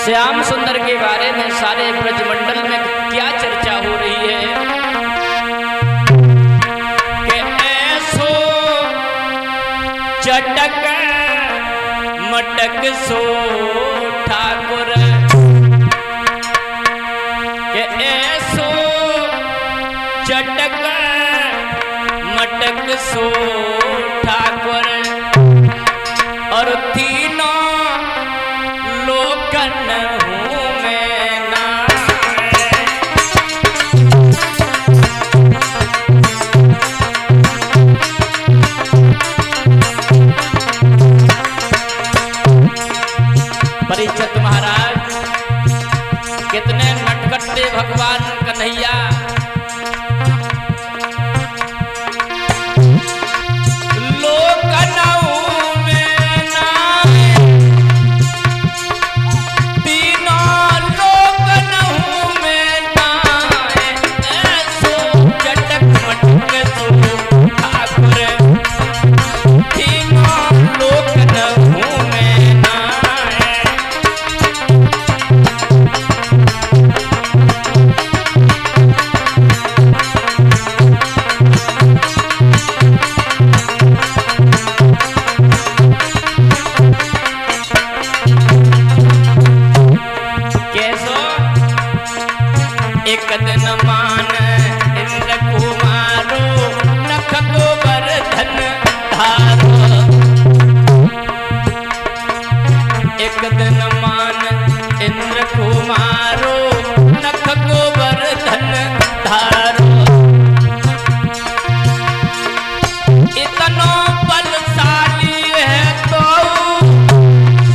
श्याम सुंदर के बारे में सारे ब्रजमंडल में क्या चर्चा हो रही है कि ऐसो चटक मटक सो ठाकुर, कि ऐसो चटक मटक सो ठाकुर, और तीनों लोकन हूँ मैं ना। परीक्षित महाराज कितने नटखट थे भगवान कन्हैया। एक दिन मान इंद्र कुमारो नख गोवर्धन धारो, एक दिन मान इंद्र कुमारो नख गोवर्धन धारो, इतनो बलशाली है तो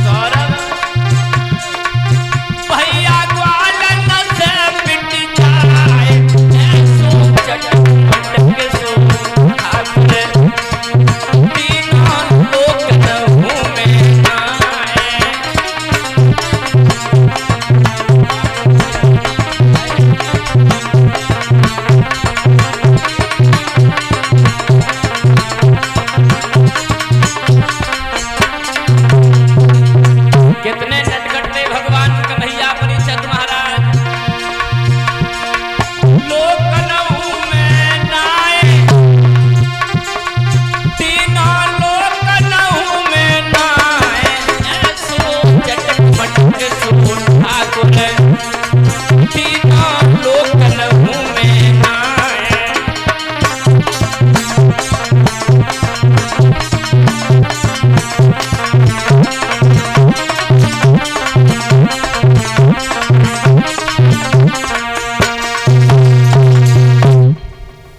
सौरभ भैया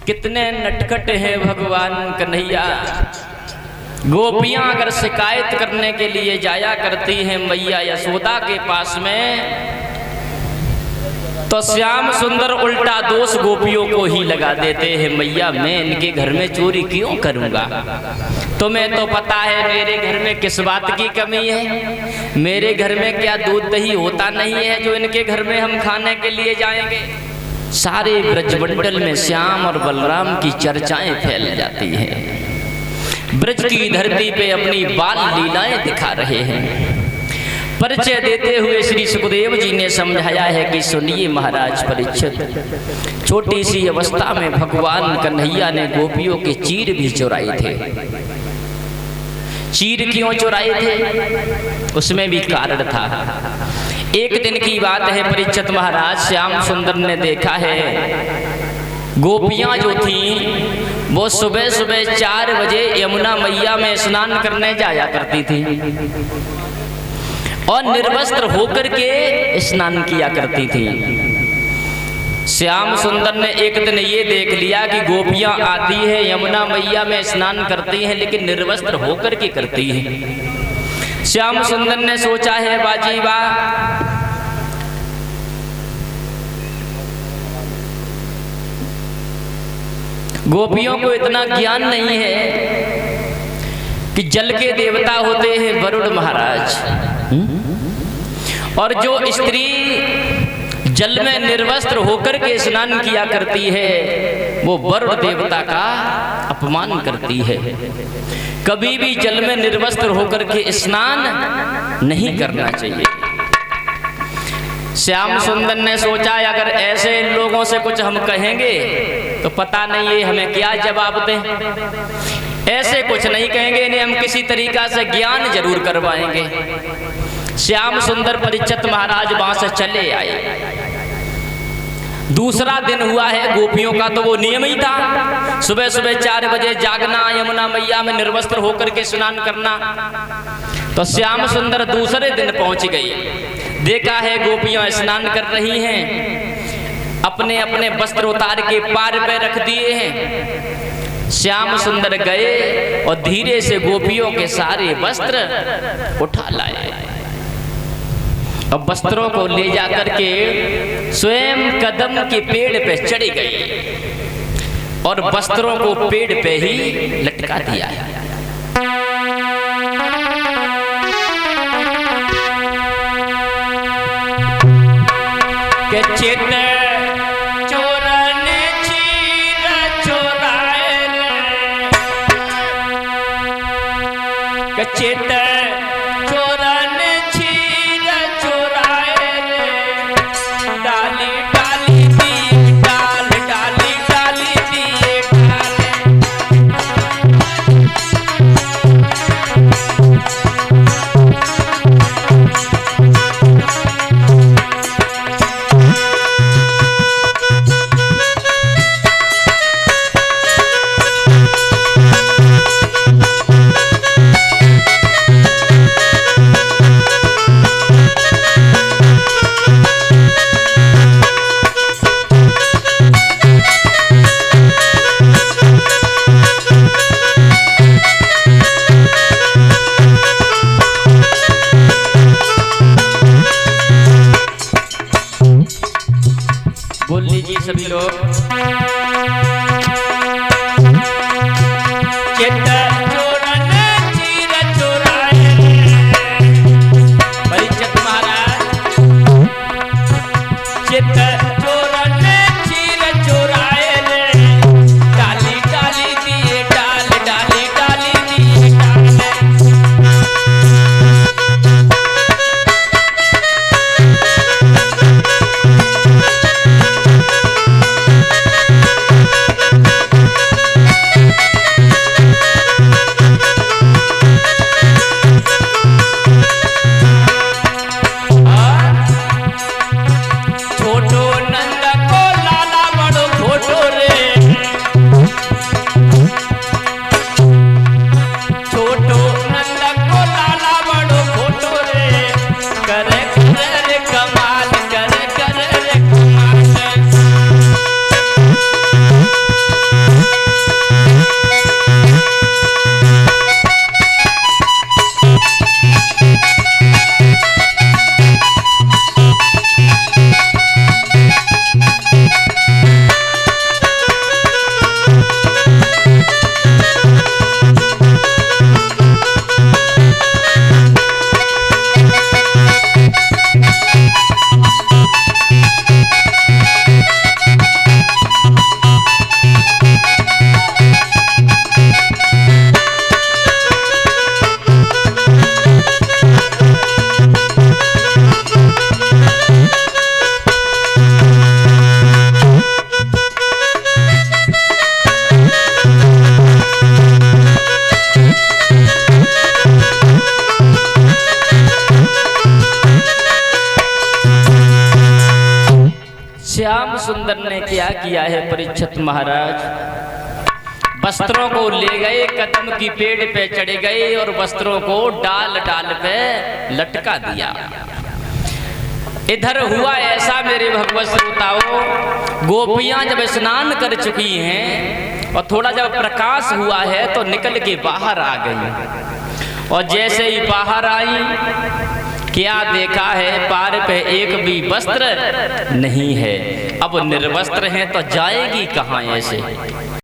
कितने नटखट है भगवान कन्हैया। गोपियां अगर शिकायत करने के लिए जाया करती हैं मैया यशोदा के पास में, तो श्याम सुंदर उल्टा दोष गोपियों को ही लगा देते हैं। मैया मैं इनके घर में चोरी क्यों करूंगा, तुम्हें तो पता है मेरे घर में किस बात की कमी है, मेरे घर में क्या दूध दही होता नहीं है जो इनके घर में हम खाने के लिए जाएंगे। सारे ब्रजमंडल में श्याम और बलराम की चर्चाएं फैल जाती हैं। ब्रज की धरती पे अपनी बाल लीलाएं दिखा रहे हैं। परिचय देते हुए श्री सुखदेव जी ने समझाया है कि सुनिए महाराज परीक्षित, छोटी सी अवस्था में भगवान कन्हैया ने गोपियों के चीर भी चुराए थे। चीर क्यों चुराए थे उसमें भी कारण था। एक दिन की बात है परीक्षित महाराज, श्याम सुंदर ने देखा है गोपियां जो थीं वो सुबह सुबह 4 बजे यमुना मैया में स्नान करने जाया करती थी और निर्वस्त्र होकर के स्नान किया करती थी। श्याम सुंदर ने एक दिन ये देख लिया कि गोपियां आती है यमुना मैया में स्नान करती हैं लेकिन निर्वस्त्र होकर के करती हैं। श्याम सुंदर ने सोचा है बाजी वाह, गोपियों को इतना ज्ञान नहीं है कि जल के देवता होते हैं वरुण महाराज, और जो स्त्री जल में निर्वस्त्र होकर के स्नान किया करती है वो वरुण देवता का अपमान करती है। कभी भी जल में निर्वस्त्र होकर के स्नान नहीं करना चाहिए। श्याम सुंदर ने सोचा अगर ऐसे इन लोगों से कुछ हम कहेंगे तो पता नहीं ये हमें क्या जवाब दें। ऐसे कुछ नहीं कहेंगे, इन्हें हम किसी तरीका से ज्ञान जरूर करवाएंगे। श्याम सुंदर परीक्षित महाराज वहां से चले आए। दूसरा दिन हुआ है, गोपियों का तो वो नियम ही था, सुबह सुबह 4 बजे जागना, यमुना मैया में निर्वस्त्र होकर के स्नान करना। तो श्याम सुंदर दूसरे दिन पहुंच गए। देखा है गोपियां स्नान कर रही हैं, अपने अपने वस्त्र उतार के पार पे रख दिए हैं। श्याम सुंदर गए और धीरे से गोपियों के सारे वस्त्र उठा लाए। अब वस्त्रों को ले जाकर के स्वयं कदम के पेड़ पे चढ़ गई और वस्त्रों को पेड़ पे ही लटका दिया है। के चित चोरन चीर चोराए, के चित चोरन चीर चोराए, डाली डाली दी डाल, डाली डाली दी डाल। बोल लीजिए सभी लोग। चित चोरन चीर चोराए, परीक्षित महाराज, चित चोरन चीर चोराए, डाली डाली दिए डाल, डाली डाली दिए डाल। श्याम सुंदर ने क्या किया है परीक्षित महाराज, वस्त्रों को ले गए, कदम की पेड़ पे चढ़े गए और वस्त्रों को डाल डाल पे लटका दिया। इधर हुआ ऐसा मेरे भगवत श्रोताओं, गोपियां जब स्नान कर चुकी हैं और थोड़ा जब प्रकाश हुआ है तो निकल के बाहर आ गई। और जैसे ही बाहर आई क्या देखा है, पार पे एक भी वस्त्र नहीं है। अब निर्वस्त्र हैं तो जाएगी कहाँ ऐसे।